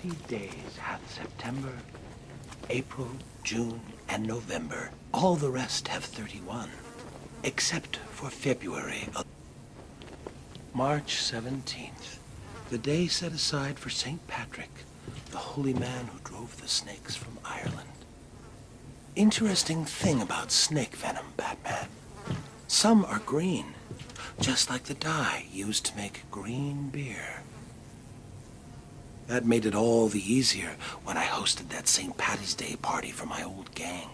30 days hath September, April, June, and November. All the rest have 31, except for February. March 17th, the day set aside for St. Patrick, the holy man who drove the snakes from Ireland. Interesting thing about snake venom, Batman. Some are green, just like the dye used to make green beer. That made it all the easier when I hosted that St. Patty's Day party for my old gang.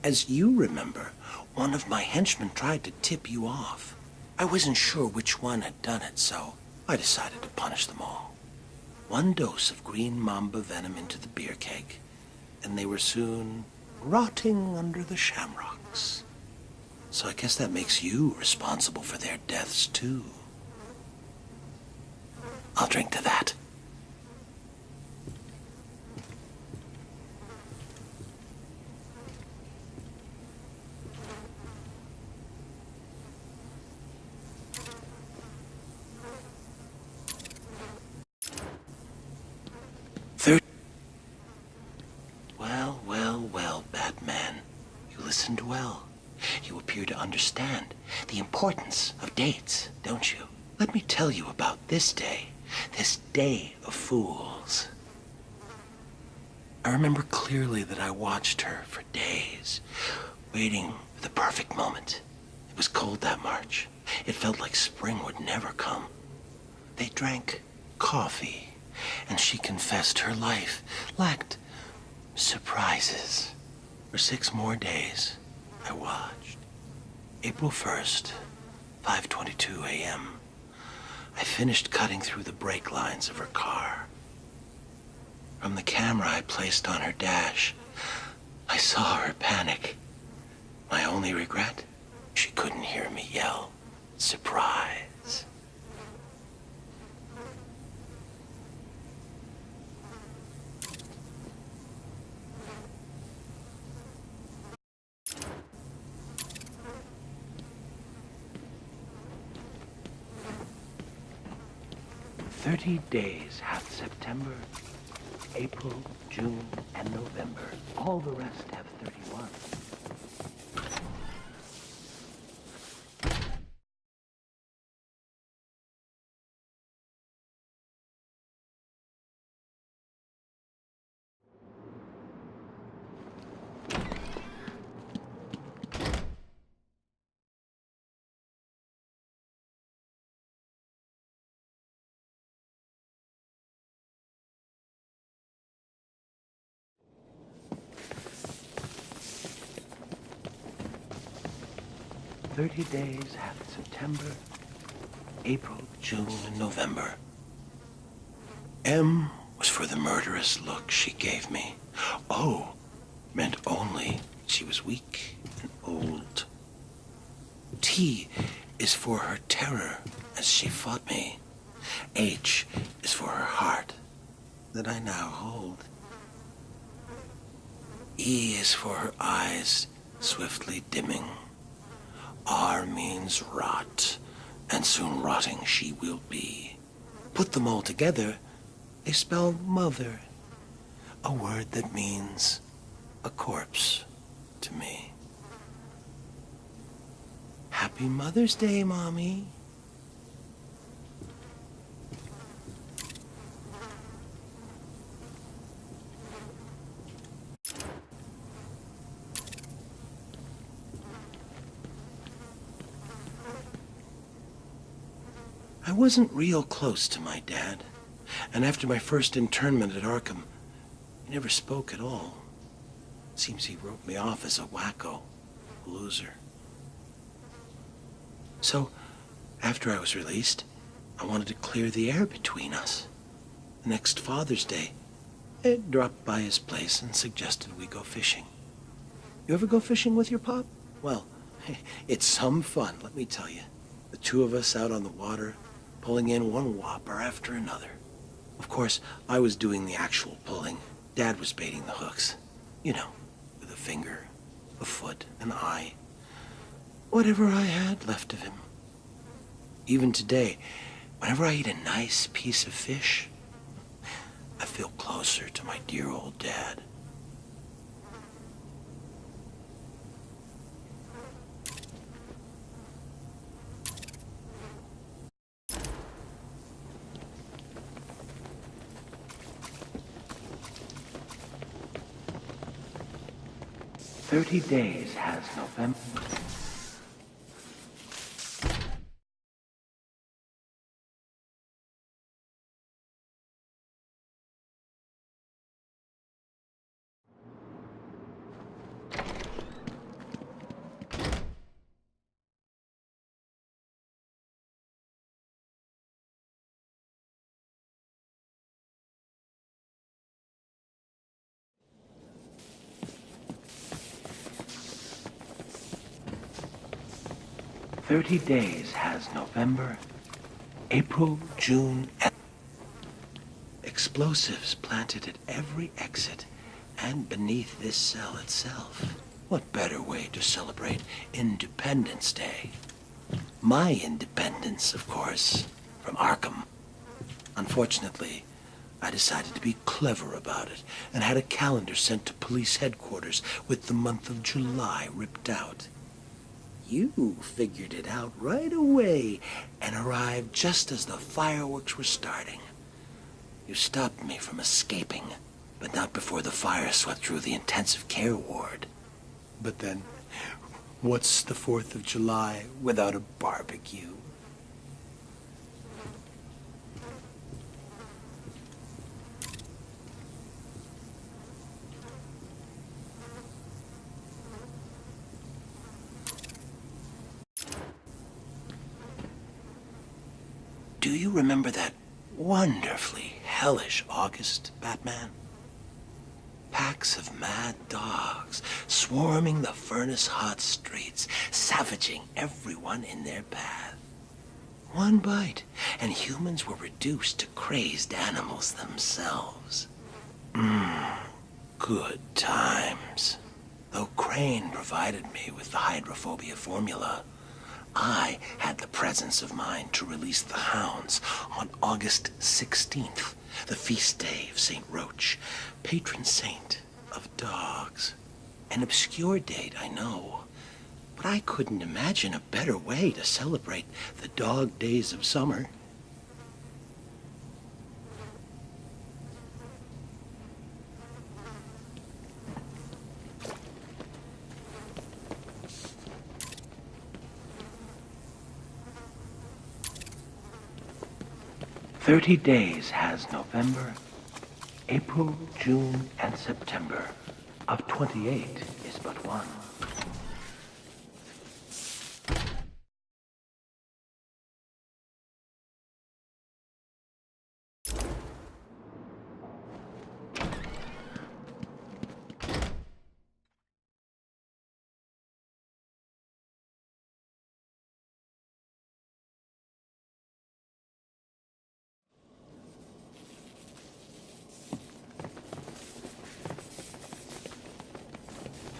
As you remember, one of my henchmen tried to tip you off. I wasn't sure which one had done it, so I decided to punish them all. 1 dose of green mamba venom into the beer keg, and they were soon rotting under the shamrocks. So I guess that makes you responsible for their deaths, too. I'll drink to that. Well, Batman. You listened well. You appear to understand the importance of dates, don't you? Let me tell you about this day of fools. I remember clearly that I watched her for days, waiting for the perfect moment. It was cold that March. It felt like spring would never come. They drank coffee, and she confessed her life lacked surprises. For 6 more days, I watched. April 1st, 5:22 a.m. I finished cutting through the brake lines of her car. From the camera I placed on her dash, I saw her panic. My only regret, she couldn't hear me yell, "Surprise." 30 days hath September, April, June, and November. All the rest have 31. "30 days hath September, April, June, and November." M was for the murderous look she gave me. O meant only she was weak and old. T is for her terror as she fought me. H is for her heart that I now hold. E is for her eyes swiftly dimming. R means rot, and soon rotting she will be. Put them all together, they spell mother, a word that means a corpse to me. Happy Mother's Day, Mommy. I wasn't real close to my dad, and after my first internment at Arkham, he never spoke at all. Seems he wrote me off as a wacko, loser. So, after I was released, I wanted to clear the air between us. The next Father's Day, I dropped by his place and suggested we go fishing. You ever go fishing with your pop? Well, it's some fun, let me tell you. The two of us out on the water, pulling in one whopper after another. Of course, I was doing the actual pulling. Dad was baiting the hooks. You know, with a finger, a foot, an eye. Whatever I had left of him. Even today, whenever I eat a nice piece of fish, feel closer to my dear old dad. "30 days has November." 30 days has November, April, June, and explosives planted at every exit and beneath this cell itself. What better way to celebrate Independence Day? My independence, of course, from Arkham. Unfortunately, I decided to be clever about it and had a calendar sent to police headquarters with the month of July ripped out. You figured it out right away and arrived just as the fireworks were starting. You stopped me from escaping, but not before the fire swept through the intensive care ward. But then, what's the 4th of July without a barbecue? Do you remember that wonderfully hellish August, Batman? Packs of mad dogs swarming the furnace-hot streets, savaging everyone in their path. One bite, and humans were reduced to crazed animals themselves. Good times. Though Crane provided me with the hydrophobia formula, I had the presence of mind to release the hounds on August 16th, the feast day of St. Roach, patron saint of dogs. An obscure date, I know, but I couldn't imagine a better way to celebrate the dog days of summer. "30 days has November, April, June, and September. Of 28 is but one."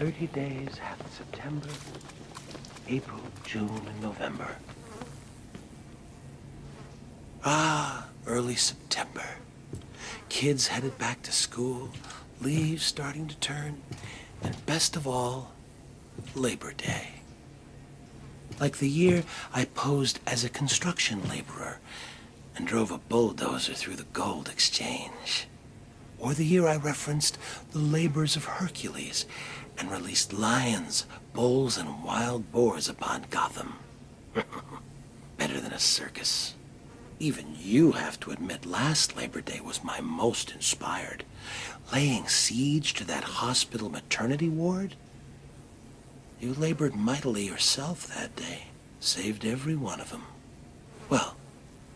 "30 days hath September, April, June, and November." Ah, early September. Kids headed back to school, leaves starting to turn, and best of all, Labor Day. Like the year I posed as a construction laborer and drove a bulldozer through the gold exchange. Or the year I referenced the labors of Hercules and released lions, bulls, and wild boars upon Gotham. Better than a circus. Even you have to admit last Labor Day was my most inspired. Laying siege to that hospital maternity ward? You labored mightily yourself that day. Saved every one of them. Well,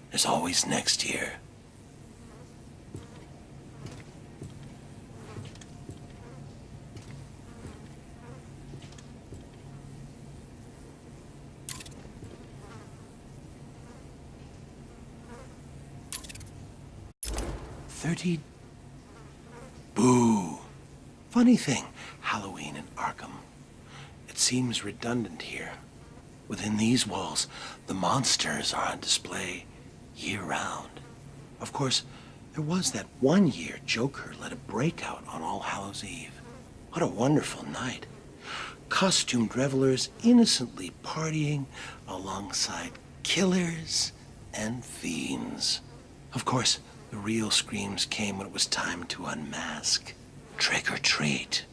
there's always next year. Boo. Funny thing, Halloween in Arkham. It seems redundant here. Within these walls, the monsters are on display year-round. Of course, There was that one year Joker led a breakout on All Hallows Eve. What a wonderful night. Costumed revelers innocently partying alongside killers and fiends. Of course, the real screams came when it was time to unmask. Trick or treat.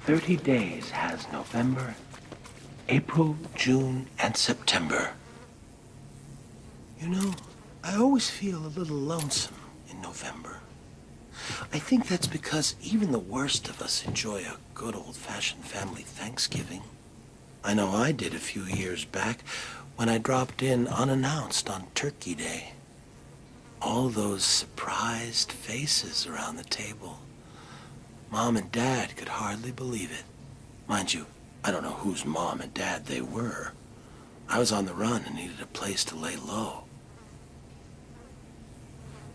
"30 days has November, April, June, and September. You know, I always feel a little lonesome in November. I think that's because even the worst of us enjoy a good old-fashioned family Thanksgiving. I know I did a few years back when I dropped in unannounced on Turkey Day. All those surprised faces around the table. Mom and Dad could hardly believe it. Mind you, I don't know whose mom and dad they were. I was on the run and needed a place to lay low.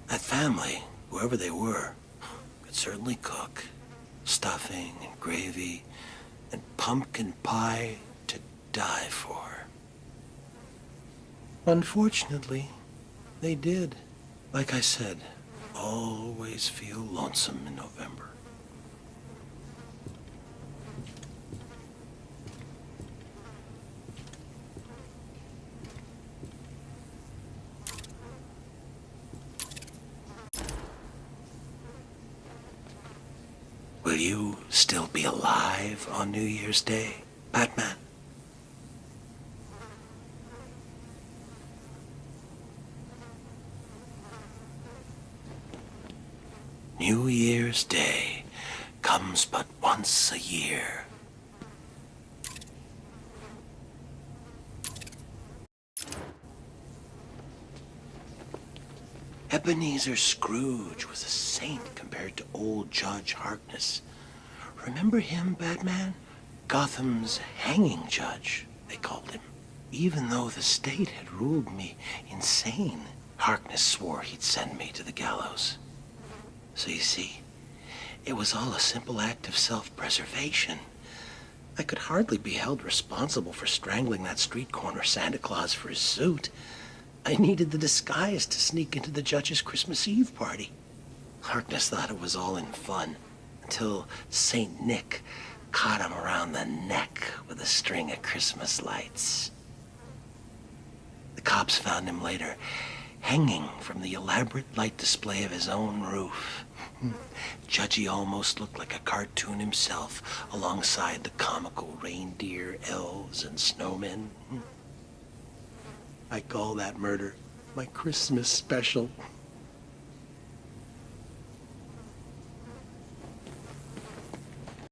That family, whoever they were, could certainly cook. Stuffing and gravy and pumpkin pie to die for. Unfortunately, they did. Like I said, always feel lonesome in November. Will you still be alive on New Year's Day, Batman? New Year's Day comes but once a year. Ebenezer Scrooge was a saint compared to old Judge Harkness. Remember him, Batman? Gotham's hanging judge, they called him. Even though the state had ruled me insane, Harkness swore he'd send me to the gallows. So you see, it was all a simple act of self-preservation. I could hardly be held responsible for strangling that street corner Santa Claus for his suit. I needed the disguise to sneak into the judge's Christmas Eve party. Harkness thought it was all in fun, until Saint Nick caught him around the neck with a string of Christmas lights. The cops found him later, hanging from the elaborate light display of his own roof. Judgy almost looked like a cartoon himself, alongside the comical reindeer, elves, and snowmen. I call that murder my Christmas special.